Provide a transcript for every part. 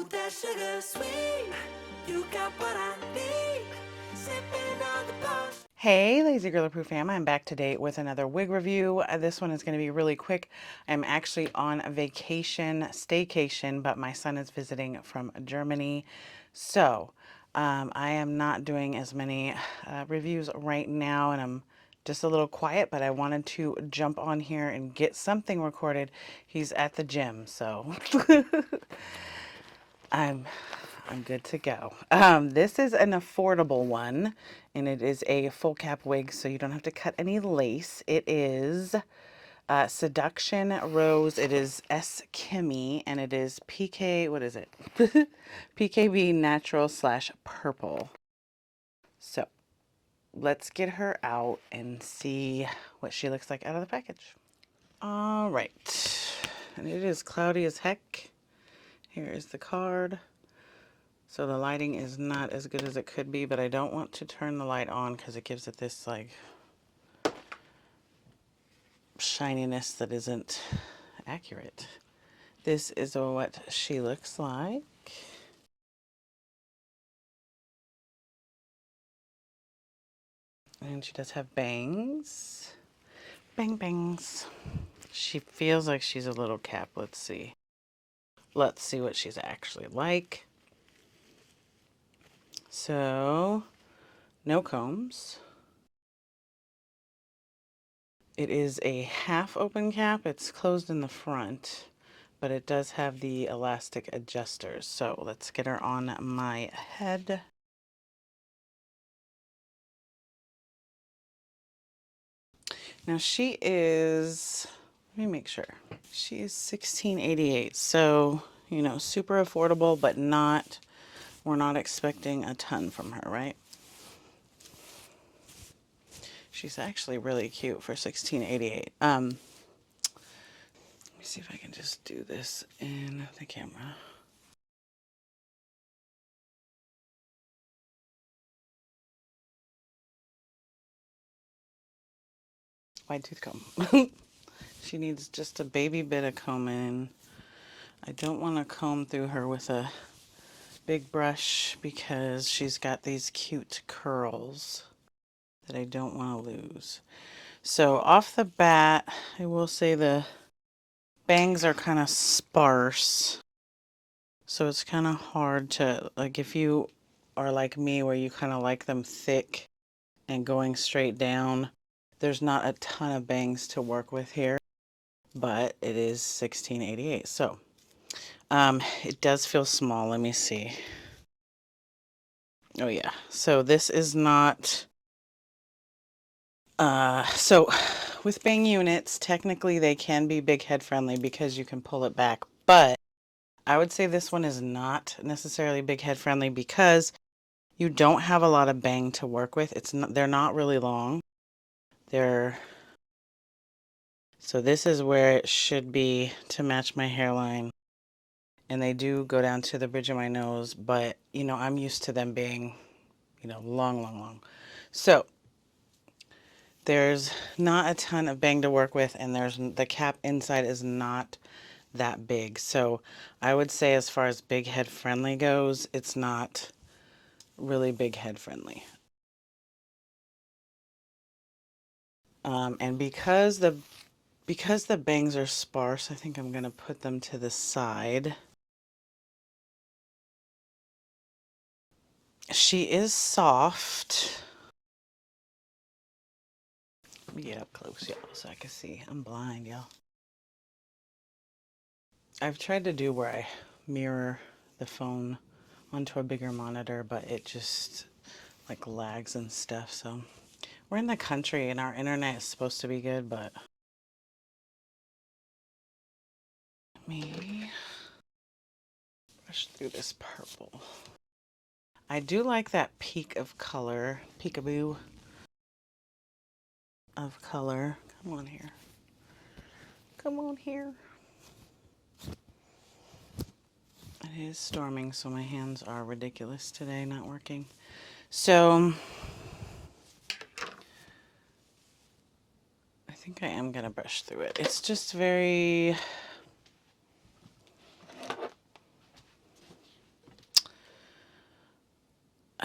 that sugar sweet. You got what I need. Sipping on the pot. Hey, Lazy Girl Proof fam, I'm back today with another wig review. This one is going to be really quick. I'm actually on vacation, staycation, but my son is visiting from Germany. So I am not doing as many reviews right now, and I'm just a little quiet, but I wanted to jump on here and get something recorded. He's at the gym, so I'm good to go. This is an affordable one, and it is a full cap wig, so you don't have to cut any lace. It is Seduction Rose. It is S.Kimi, and it is PK, what is it? PKB Natural / Purple. So let's get her out and see what she looks like out of the package. All right, and it is cloudy as heck. Here is the card. So the lighting is not as good as it could be, but I don't want to turn the light on because it gives it this like shininess that isn't accurate. This is what she looks like. And she does have bangs. Bang bangs. She feels like she's a little cap. Let's see. Let's see what she's actually like. So, no combs. It is a half open cap. It's closed in the front, but it does have the elastic adjusters. So let's get her on my head. Now she is, let me make sure. She is $16.88. So, you know, super affordable, but not, we're not expecting a ton from her, right? She's actually really cute for $16.88. Let me see if I can just do this in the camera. Wide tooth comb. She needs just a baby bit of combing. I don't want to comb through her with a big brush because she's got these cute curls that I don't want to lose. So off the bat, I will say the bangs are kind of sparse. So it's kind of hard to, like, if you are like me where you kind of like them thick and going straight down, there's not a ton of bangs to work with here, but it is $16.88. So it does feel small. Let me see. Oh yeah. So this is not, so with bang units, technically they can be big head friendly because you can pull it back, but I would say this one is not necessarily big head friendly because you don't have a lot of bang to work with. It's not, they're not really long. So this is where it should be to match my hairline. And they do go down to the bridge of my nose, but you know, I'm used to them being, you know, long. So there's not a ton of bang to work with, and the cap inside is not that big. So I would say as far as big head friendly goes, it's not really big head friendly. And because the bangs are sparse, I think I'm gonna put them to the side. She is soft. Let me get up close, y'all, so I can see. I'm blind, y'all. I've tried to do where I mirror the phone onto a bigger monitor, but it just like lags and stuff. So we're in the country and our internet is supposed to be good, but let me brush through this purple. I do like that peak of color, peekaboo of color. Come on here. Come on here. It is storming, so my hands are ridiculous today, not working. So I think I am gonna brush through it. It's just very,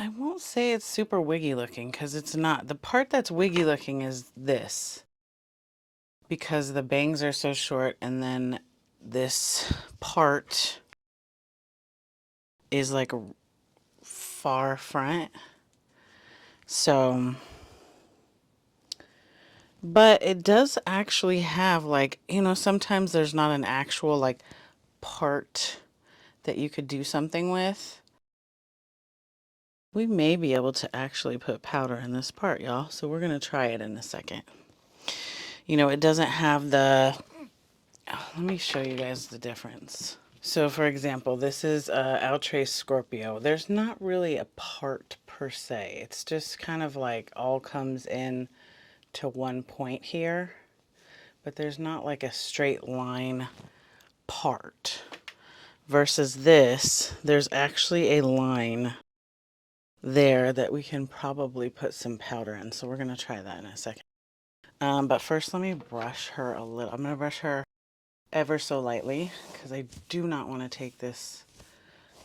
I won't say it's super wiggy looking because it's not. The part that's wiggy looking is this, because the bangs are so short, and then this part is like a far front. So, but it does actually have, like, you know, sometimes there's not an actual like part that you could do something with. We may be able to actually put powder in this part, y'all. So we're going to try it in a second. You know, it doesn't have the, let me show you guys the difference. So for example, this is Outrace Scorpio. There's not really a part per se. It's just kind of like all comes in to one point here, but there's not like a straight line part. Versus this, there's actually a line there that we can probably put some powder in. So we're going to try that in a second. But first let me brush her a little. I'm going to brush her ever so lightly because I do not want to take this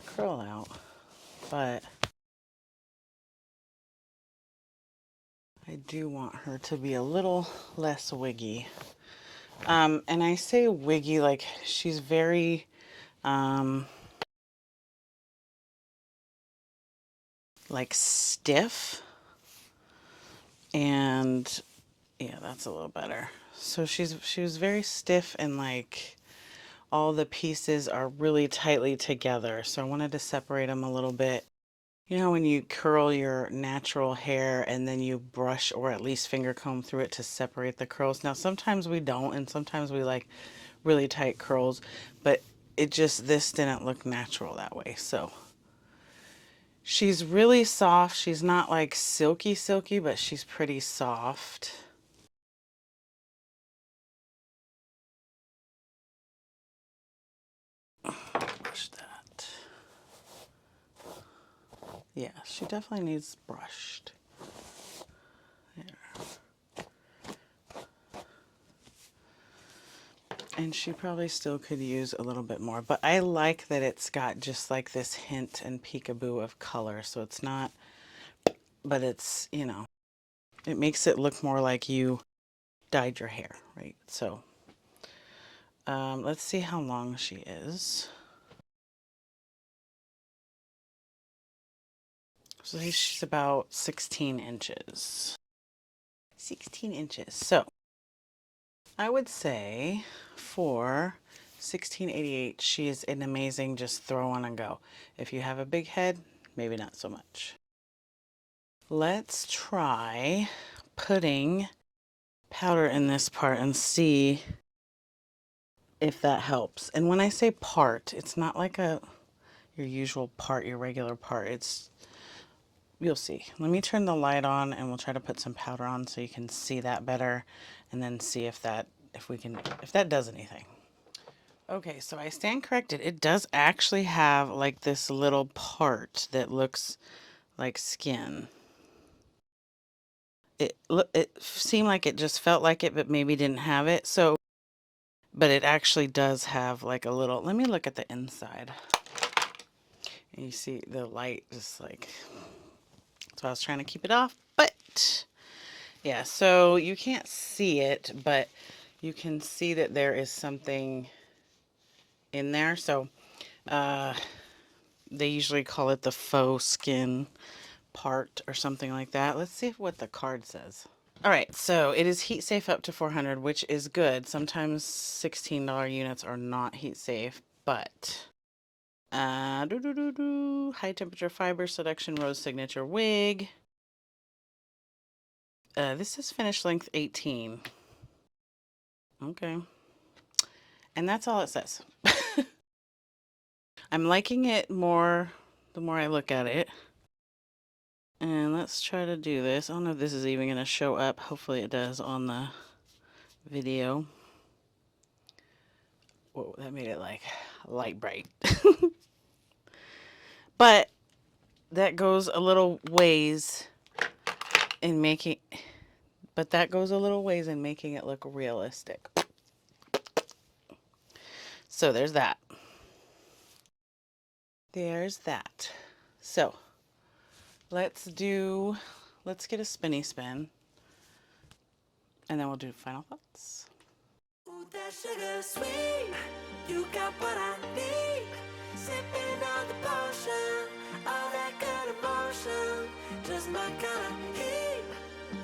curl out, but I do want her to be a little less wiggy. And I say wiggy like she's very like stiff, and yeah, that's a little better. So she was very stiff, and like all the pieces are really tightly together. So I wanted to separate them a little bit. You know, when you curl your natural hair and then you brush or at least finger comb through it to separate the curls. Now, sometimes we don't, and sometimes we like really tight curls, but it just, this didn't look natural that way. So she's really soft. She's not like silky, silky, but she's pretty soft. Brush that. Yeah, she definitely needs brushed. There. And she probably still could use a little bit more, but I like that it's got just like this hint and peekaboo of color. So it's not, but it's, you know, it makes it look more like you dyed your hair, right? So let's see how long she is. So she's about 16 inches. 16 inches. So I would say for 1688, she is an amazing just throw on and go. If you have a big head, maybe not so much. Let's try putting powder in this part and see if that helps. And when I say part, it's not like your usual part, your regular part. It's, you'll see. Let me turn the light on and we'll try to put some powder on so you can see that better, and then see if that does anything. Okay, so I stand corrected. It does actually have like this little part that looks like skin. It seemed like it just felt like it, but maybe didn't have it. So, but it actually does have like a little, let me look at the inside. And you see the light just like, so I was trying to keep it off, but yeah, so you can't see it, but you can see that there is something in there. So, they usually call it the faux skin part or something like that. Let's see what the card says. All right, so it is heat safe up to 400, which is good. Sometimes $16 units are not heat safe, but high temperature fiber seduction rose signature wig. This is finish length 18. Okay, and that's all it says. I'm liking it more the more I look at it. And let's try to do this. I don't know if this is even going to show up. Hopefully it does on the video. Whoa, that made it like light bright. But that goes a little ways in making, it look realistic. So there's that. There's that. So let's get a spinny spin, and then we'll do final thoughts. Ooh, that sugar sweet, you got what I need. Sipping on the potion, all that good emotion, just my kind of heat.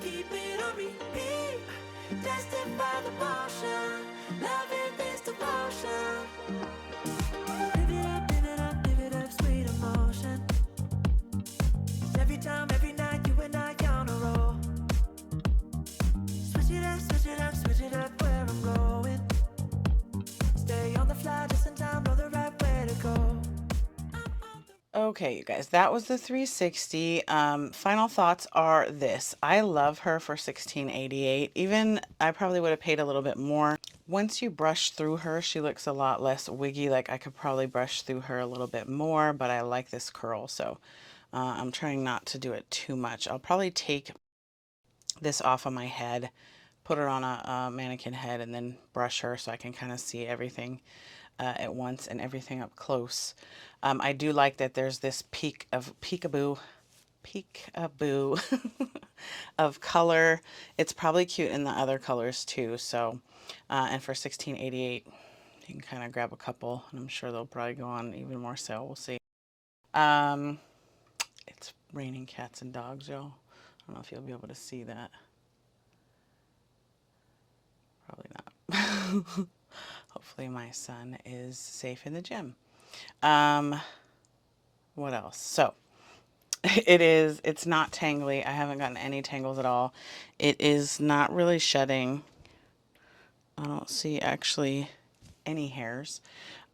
Keep it on repeat, tested by the potion, loving this devotion. Live it up, live it up, live it up, sweet emotion. Every time, every night, you and I on a roll. Switch it up, switch it up, switch it up where I'm going. Stay on the fly just in time, know the right way to go. Okay, you guys, that was the 360. Final thoughts are this. I love her for 1688. Even I probably would have paid a little bit more. Once you brush through her, she looks a lot less wiggy. Like I could probably brush through her a little bit more, but I like this curl, so I'm trying not to do it too much. I'll probably take this off of my head, put her on a mannequin head, and then brush her so I can kind of see everything at once and everything up close. I do like that there's this peekaboo of color. It's probably cute in the other colors too. So, and for 1688, you can kind of grab a couple, and I'm sure they'll probably go on even more sale. We'll see. Um, it's raining cats and dogs, y'all. I don't know if you'll be able to see that. Probably not. Hopefully my son is safe in the gym. What else? So it's not tangly. I haven't gotten any tangles at all. It is not really shedding. I don't see actually any hairs.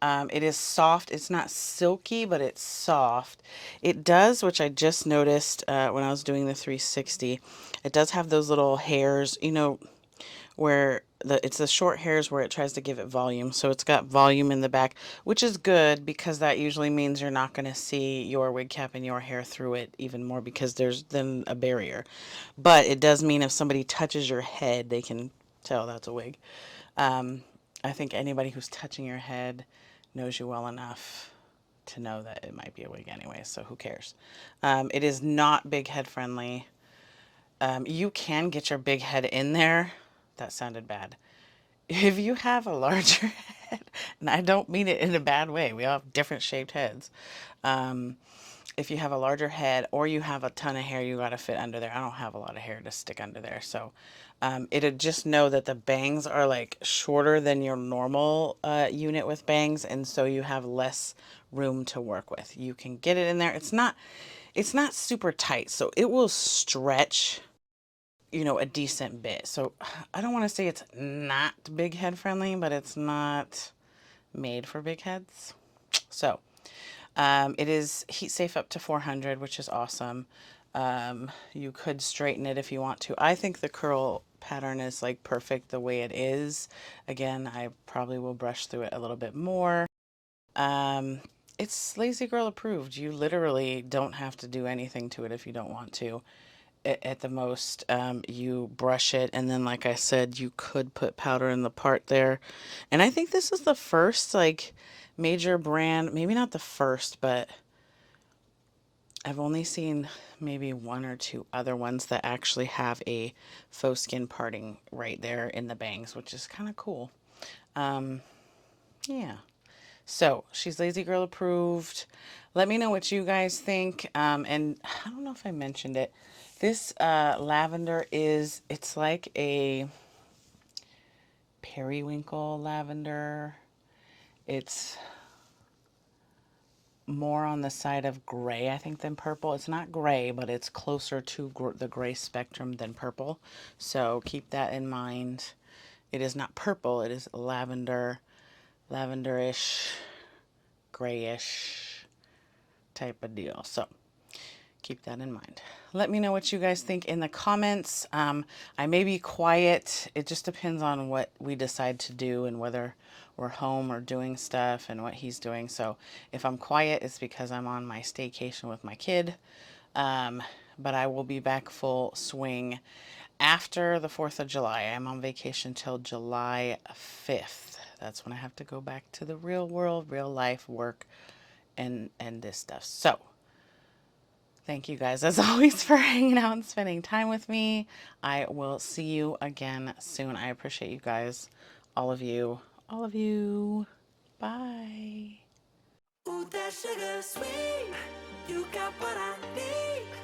It is soft. It's not silky, but it's soft. It does, which I just noticed when I was doing the 360, it does have those little hairs, you know, where it's the short hairs where it tries to give it volume. So it's got volume in the back, which is good because that usually means you're not going to see your wig cap and your hair through it even more because there's then a barrier. But it does mean if somebody touches your head, they can tell that's a wig. I think anybody who's touching your head knows you well enough to know that it might be a wig anyway, so who cares? It is not big head friendly. You can get your big head in there. That sounded bad. If you have a larger head, and I don't mean it in a bad way, we all have different shaped heads. If you have a larger head or you have a ton of hair you got to fit under there. I don't have a lot of hair to stick under there. So it'd just know that the bangs are like shorter than your normal unit with bangs. And so you have less room to work with. You can get it in there. It's not super tight. So it will stretch, you know, a decent bit. So I don't want to say it's not big head friendly, but it's not made for big heads. So it is heat safe up to 400, which is awesome. You could straighten it if you want to. I think the curl pattern is like perfect the way it is. Again, I probably will brush through it a little bit more. It's Lazy Girl approved. You literally don't have to do anything to it if you don't want to. At the most, you brush it, and then like I said, you could put powder in the part there. And I think this is the first like major brand, maybe not the first, but I've only seen maybe one or two other ones that actually have a faux skin parting right there in the bangs, which is kind of cool. Yeah. So she's Lazy Girl approved. Let me know what you guys think. And I don't know if I mentioned it. This lavender it's like a periwinkle lavender. It's more on the side of gray, I think, than purple. It's not gray, but it's closer to the gray spectrum than purple. So keep that in mind. It is not purple. It is lavender, lavenderish, grayish type of deal. So keep that in mind. Let me know what you guys think in the comments. I may be quiet. It just depends on what we decide to do and whether we're home or doing stuff and what he's doing. So if I'm quiet, it's because I'm on my staycation with my kid. But I will be back full swing after the 4th of July. I'm on vacation till July 5th. That's when I have to go back to the real world, real life work, and this stuff. So Thank you guys, as always, for hanging out and spending time with me. I will see you again soon. I appreciate you guys, all of you, all of you. Bye. Ooh, that sugar sweet. You got what I need.